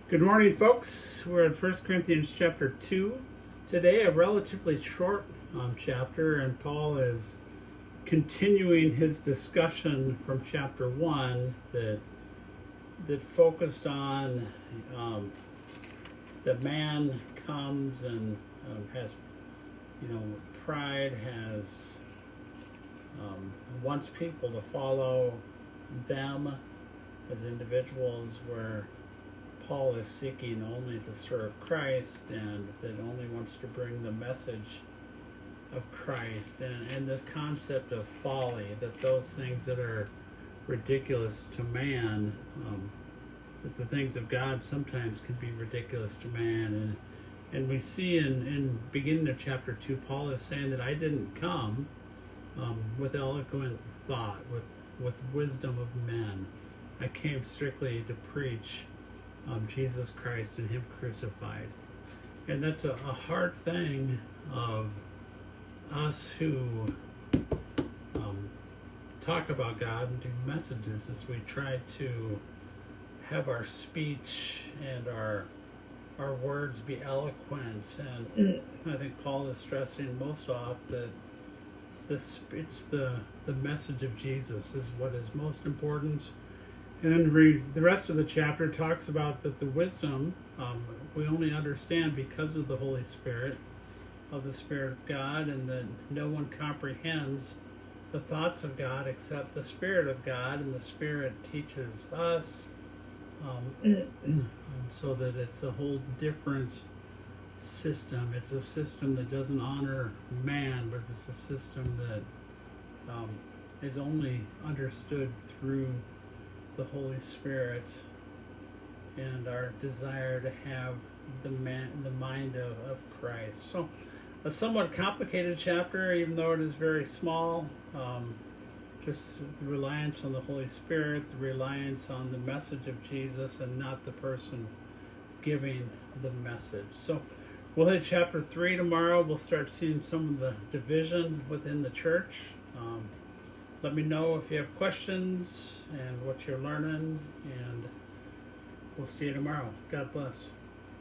Good morning, folks. We're in 1 Corinthians chapter 2. Today, a relatively short chapter, and Paul is continuing his discussion from chapter 1 that focused on that man comes and has, pride, has wants people to follow them as individuals, where Paul is seeking only to serve Christ, and that only wants to bring the message of Christ, and this concept of folly, that those things that are ridiculous to man, that the things of God sometimes can be ridiculous to man. And we see in beginning of chapter 2, Paul is saying that I didn't come with eloquent thought, with wisdom of men. I came strictly to preach Jesus Christ and Him crucified. And that's a hard thing of us who talk about God and do messages, as we try to have our speech and our words be eloquent. And I think Paul is stressing most off that it's the message of Jesus is what is most important. And then the rest of the chapter talks about that the wisdom we only understand because of the Holy Spirit, of the Spirit of God, and that no one comprehends the thoughts of God except the Spirit of God, and the Spirit teaches us, so that it's a whole different system. It's a system that doesn't honor man, but it's a system that is only understood through the Holy Spirit and our desire to have the mind of Christ. So a somewhat complicated chapter, even though it is very small. Just the reliance on the Holy Spirit, the reliance on the message of Jesus, and not the person giving the message. So we'll hit chapter 3 tomorrow. We'll start seeing some of the division within the church. Let me know if you have questions and what you're learning, and we'll see you tomorrow. God bless.